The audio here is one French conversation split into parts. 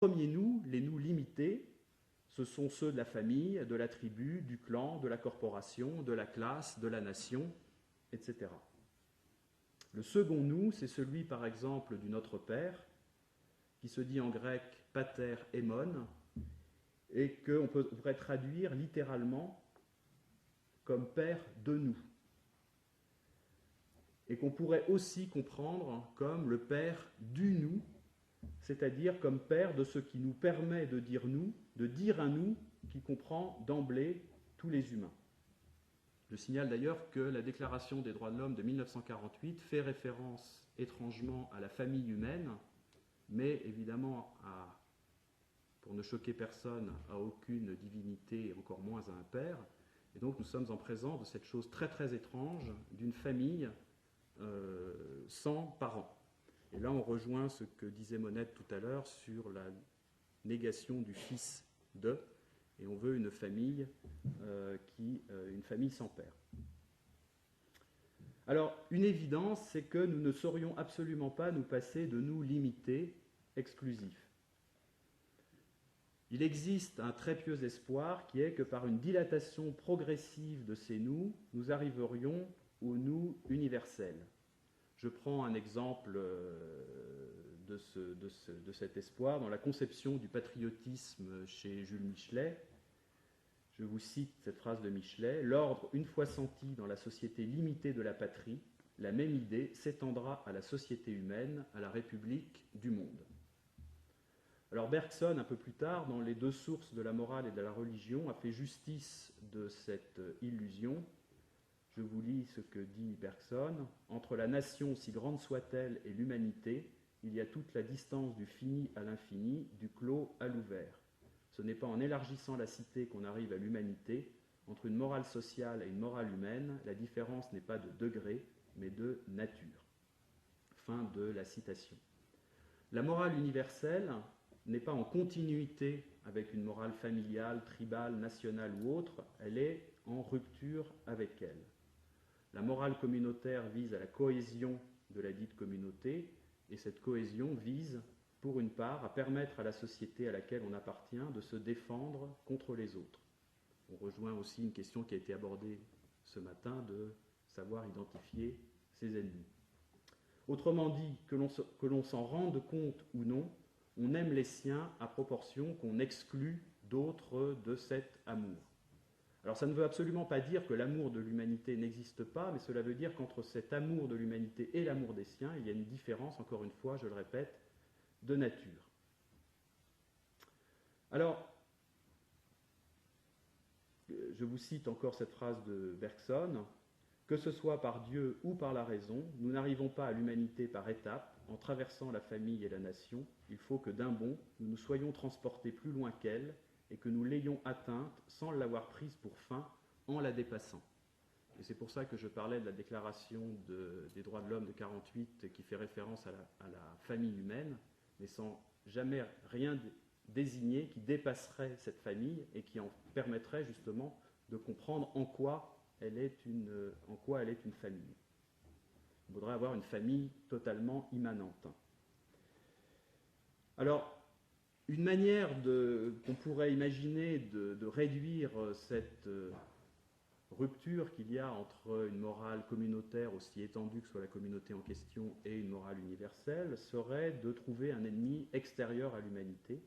Premier nous, les nous limités, ce sont ceux de la famille, de la tribu, du clan, de la corporation, de la classe, de la nation, etc. Le second nous, c'est celui par exemple du Notre Père, qui se dit en grec pater hémon, et qu'on pourrait traduire littéralement comme Père de nous, et qu'on pourrait aussi comprendre comme le Père du nous, c'est-à-dire comme Père de ce qui nous permet de dire nous, de dire un nous qui comprend d'emblée tous les humains. Je signale d'ailleurs que la Déclaration des droits de l'homme de 1948 fait référence étrangement à la famille humaine, mais évidemment, pour ne choquer personne, à aucune divinité, et encore moins à un père. Et donc nous sommes en présence de cette chose très très étrange d'une famille sans parents. Et là on rejoint ce que disait Monette tout à l'heure sur la négation du fils de, et on veut une famille une famille sans père. Alors, une évidence, c'est que nous ne saurions absolument pas nous passer de nous limités exclusifs. Il existe un très pieux espoir qui est que par une dilatation progressive de ces nous, nous arriverions au nous universel. Je prends un exemple de cet espoir dans la conception du patriotisme chez Jules Michelet. Je vous cite cette phrase de Michelet: « L'ordre, une fois senti dans la société limitée de la patrie, la même idée s'étendra à la société humaine, à la République du monde. » Alors Bergson, un peu plus tard, dans Les deux sources de la morale et de la religion, a fait justice de cette illusion. Je vous lis ce que dit Bergson. « Entre la nation, si grande soit-elle, et l'humanité, il y a toute la distance du fini à l'infini, du clos à l'ouvert. Ce n'est pas en élargissant la cité qu'on arrive à l'humanité. Entre une morale sociale et une morale humaine, la différence n'est pas de degré, mais de nature. » Fin de la citation. La morale universelle n'est pas en continuité avec une morale familiale, tribale, nationale ou autre, elle est en rupture avec elle. La morale communautaire vise à la cohésion de la dite communauté, et cette cohésion vise, pour une part, à permettre à la société à laquelle on appartient de se défendre contre les autres. On rejoint aussi une question qui a été abordée ce matin, de savoir identifier ses ennemis. Autrement dit, que l'on s'en rende compte ou non, on aime les siens à proportion qu'on exclut d'autres de cet amour. Alors ça ne veut absolument pas dire que l'amour de l'humanité n'existe pas, mais cela veut dire qu'entre cet amour de l'humanité et l'amour des siens, il y a une différence, encore une fois, je le répète, de nature. Alors, je vous cite encore cette phrase de Bergson: « Que ce soit par Dieu ou par la raison, nous n'arrivons pas à l'humanité par étapes, en traversant la famille et la nation. Il faut que d'un bond, nous nous soyons transportés plus loin qu'elle, et que nous l'ayons atteinte sans l'avoir prise pour fin, en la dépassant. » Et c'est pour ça que je parlais de la déclaration des droits de l'homme de 1948 qui fait référence à la famille humaine, mais sans jamais rien désigner qui dépasserait cette famille et qui en permettrait justement de comprendre en quoi elle est une famille. Il faudrait avoir une famille totalement immanente. Alors, une manière qu'on pourrait imaginer de réduire cette rupture qu'il y a entre une morale communautaire, aussi étendue que soit la communauté en question, et une morale universelle, serait de trouver un ennemi extérieur à l'humanité,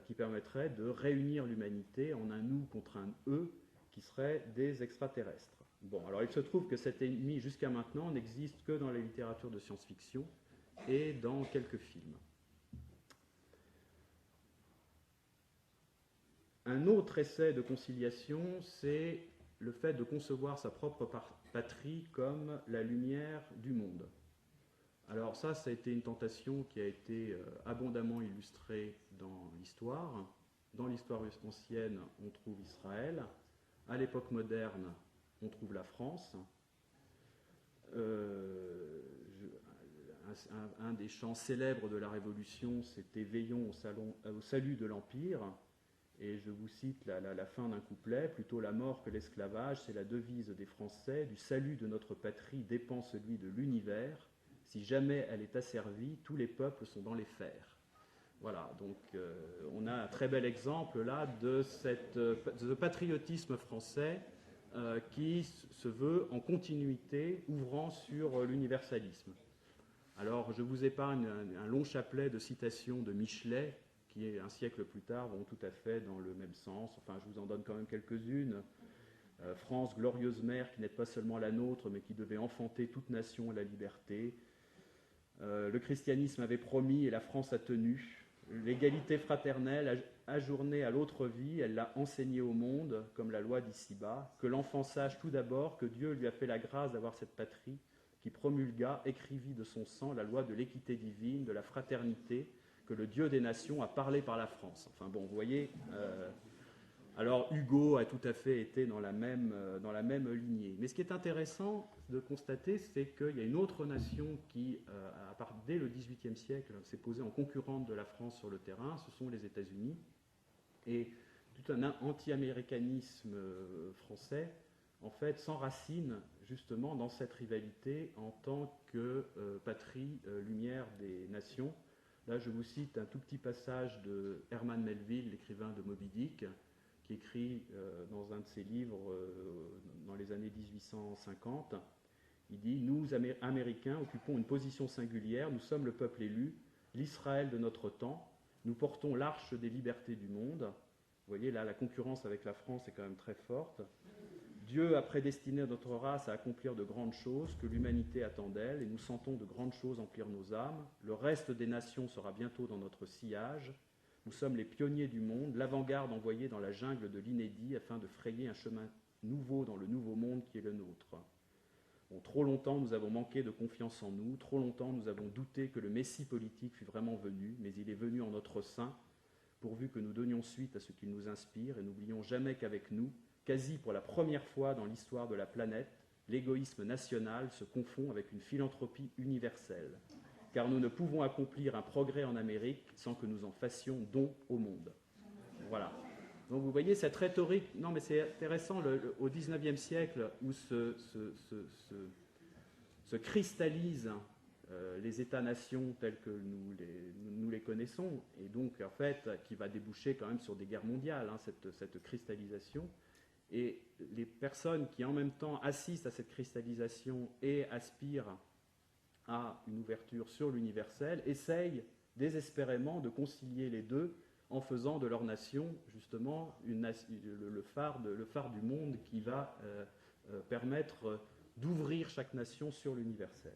qui permettrait de réunir l'humanité en un nous contre un eux, qui seraient des extraterrestres. Bon, alors il se trouve que cet ennemi, jusqu'à maintenant, n'existe que dans la littérature de science-fiction et dans quelques films. Un autre essai de conciliation, c'est le fait de concevoir sa propre patrie comme la lumière du monde. Alors ça a été une tentation qui a été abondamment illustrée dans l'histoire. Dans l'histoire ancienne, on trouve Israël. À l'époque moderne, on trouve la France. Un des chants célèbres de la Révolution, c'était « Veillons au salut de l'Empire ». Et je vous cite la fin d'un couplet: « Plutôt la mort que l'esclavage, c'est la devise des Français. Du salut de notre patrie dépend celui de l'univers. Si jamais elle est asservie, tous les peuples sont dans les fers. » Voilà, donc on a un très bel exemple là de ce patriotisme français qui se veut en continuité, ouvrant sur l'universalisme. Alors je vous épargne un long chapelet de citations de Michelet, qui un siècle plus tard vont tout à fait dans le même sens. Enfin, je vous en donne quand même quelques-unes. France, glorieuse mère, qui n'est pas seulement la nôtre, mais qui devait enfanter toute nation à la liberté. Le christianisme avait promis et la France a tenu. L'égalité fraternelle, ajournée à l'autre vie, elle l'a enseignée au monde, comme la loi d'ici-bas. Que l'enfant sache tout d'abord que Dieu lui a fait la grâce d'avoir cette patrie, qui promulgua, écrivit de son sang la loi de l'équité divine, de la fraternité, que le Dieu des nations a parlé par la France. Enfin bon, vous voyez, alors Hugo a tout à fait été dans la même lignée. Mais ce qui est intéressant de constater, c'est qu'il y a une autre nation qui, dès le XVIIIe siècle, s'est posée en concurrente de la France sur le terrain, ce sont les États-Unis. Et tout un anti-américanisme français, en fait, s'enracine justement dans cette rivalité en tant que patrie lumière des nations. Là, je vous cite un tout petit passage de Herman Melville, l'écrivain de Moby Dick, qui écrit dans un de ses livres dans les années 1850. Il dit « Nous, Américains, occupons une position singulière. Nous sommes le peuple élu, l'Israël de notre temps. Nous portons l'arche des libertés du monde. » Vous voyez, là, la concurrence avec la France est quand même très forte. Dieu a prédestiné notre race à accomplir de grandes choses que l'humanité attend d'elle, et nous sentons de grandes choses emplir nos âmes. Le reste des nations sera bientôt dans notre sillage. Nous sommes les pionniers du monde, l'avant-garde envoyée dans la jungle de l'inédit afin de frayer un chemin nouveau dans le nouveau monde qui est le nôtre. Bon, trop longtemps nous avons manqué de confiance en nous, trop longtemps nous avons douté que le Messie politique fût vraiment venu, mais il est venu en notre sein, pourvu que nous donnions suite à ce qu'il nous inspire, et n'oublions jamais qu'avec nous, quasi pour la première fois dans l'histoire de la planète, l'égoïsme national se confond avec une philanthropie universelle. Car nous ne pouvons accomplir un progrès en Amérique sans que nous en fassions don au monde. Voilà. Donc vous voyez cette rhétorique, non mais c'est intéressant, au XIXe siècle, où se cristallisent les États-nations tels que nous les connaissons, et donc en fait qui va déboucher quand même sur des guerres mondiales, hein, cette cristallisation. Et les personnes qui en même temps assistent à cette cristallisation et aspirent à une ouverture sur l'universel, essayent désespérément de concilier les deux en faisant de leur nation justement le phare du monde qui va permettre d'ouvrir chaque nation sur l'universel.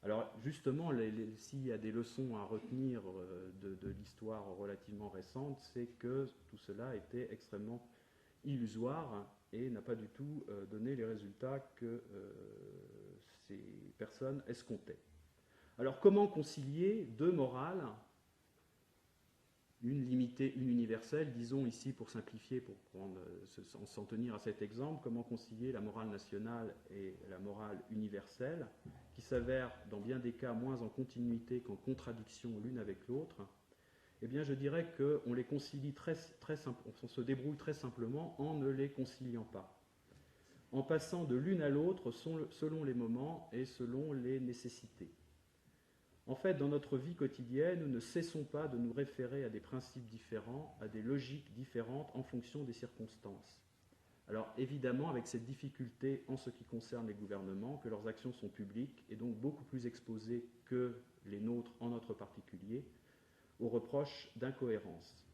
Alors justement, s'il y a des leçons à retenir de l'histoire relativement récente, c'est que tout cela était extrêmement illusoire et n'a pas du tout donné les résultats que ces personnes escomptaient. Alors comment concilier deux morales, une limitée, une universelle, disons ici pour simplifier, pour s'en tenir à cet exemple, comment concilier la morale nationale et la morale universelle, qui s'avèrent dans bien des cas moins en continuité qu'en contradiction l'une avec l'autre. Eh bien, je dirais qu'on les concilie on se débrouille très simplement en ne les conciliant pas, en passant de l'une à l'autre selon les moments et selon les nécessités. En fait, dans notre vie quotidienne, nous ne cessons pas de nous référer à des principes différents, à des logiques différentes en fonction des circonstances. Alors évidemment, avec cette difficulté en ce qui concerne les gouvernements, que leurs actions sont publiques et donc beaucoup plus exposées que les nôtres en notre particulier, aux reproches d'incohérence.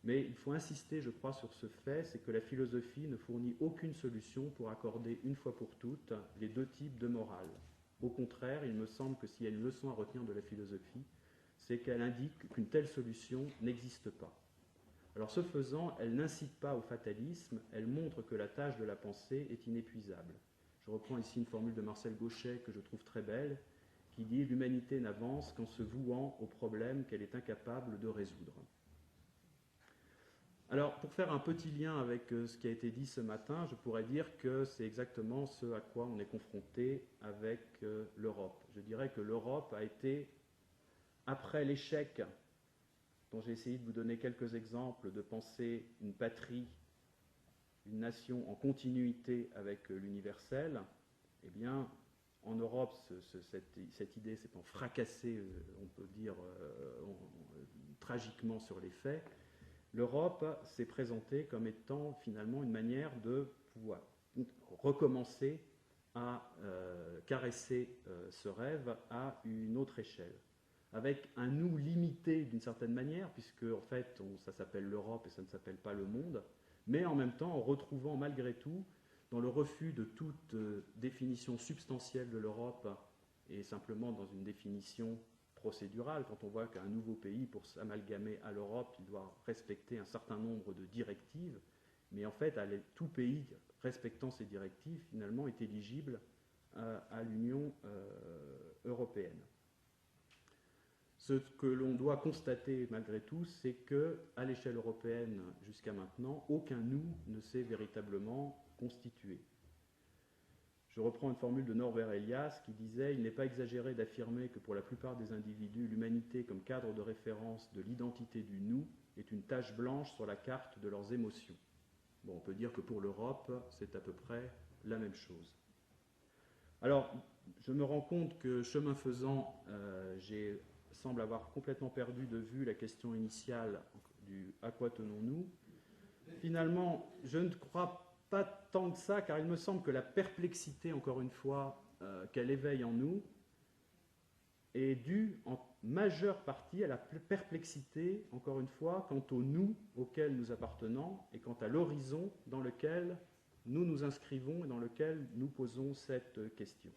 Mais il faut insister, je crois, sur ce fait, c'est que la philosophie ne fournit aucune solution pour accorder une fois pour toutes les deux types de morale. Au contraire, il me semble que s'il y a une leçon à retenir de la philosophie, c'est qu'elle indique qu'une telle solution n'existe pas. Alors ce faisant, elle n'incite pas au fatalisme, elle montre que la tâche de la pensée est inépuisable. Je reprends ici une formule de Marcel Gauchet que je trouve très belle, qui dit « L'humanité n'avance qu'en se vouant aux problèmes qu'elle est incapable de résoudre ». Alors, pour faire un petit lien avec ce qui a été dit ce matin, je pourrais dire que c'est exactement ce à quoi on est confronté avec l'Europe. Je dirais que l'Europe a été, après l'échec, dont j'ai essayé de vous donner quelques exemples, de penser une patrie, une nation en continuité avec l'universel, eh bien, en Europe, cette idée s'étant fracassée, on peut dire, tragiquement sur les faits, l'Europe s'est présentée comme étant finalement une manière de pouvoir recommencer à caresser ce rêve à une autre échelle, avec un nous limité d'une certaine manière, puisque en fait ça s'appelle l'Europe et ça ne s'appelle pas le monde, mais en même temps en retrouvant malgré tout, dans le refus de toute définition substantielle de l'Europe et simplement dans une définition procédurale, quand on voit qu'un nouveau pays, pour s'amalgamer à l'Europe, il doit respecter un certain nombre de directives, mais en fait, tout pays respectant ces directives, finalement, est éligible à l'Union européenne. Ce que l'on doit constater malgré tout, c'est qu'à l'échelle européenne, jusqu'à maintenant, aucun nous ne s'est véritablement constitué. Je reprends une formule de Norbert Elias qui disait « Il n'est pas exagéré d'affirmer que pour la plupart des individus, l'humanité comme cadre de référence de l'identité du nous est une tache blanche sur la carte de leurs émotions. » Bon, on peut dire que pour l'Europe, c'est à peu près la même chose. Alors, je me rends compte que, chemin faisant, semble avoir complètement perdu de vue la question initiale du « à quoi tenons-nous ». Finalement, je ne crois pas tant que ça, car il me semble que la perplexité, encore une fois, qu'elle éveille en nous, est due en majeure partie à la perplexité, encore une fois, quant au nous auquel nous appartenons et quant à l'horizon dans lequel nous nous inscrivons et dans lequel nous posons cette question.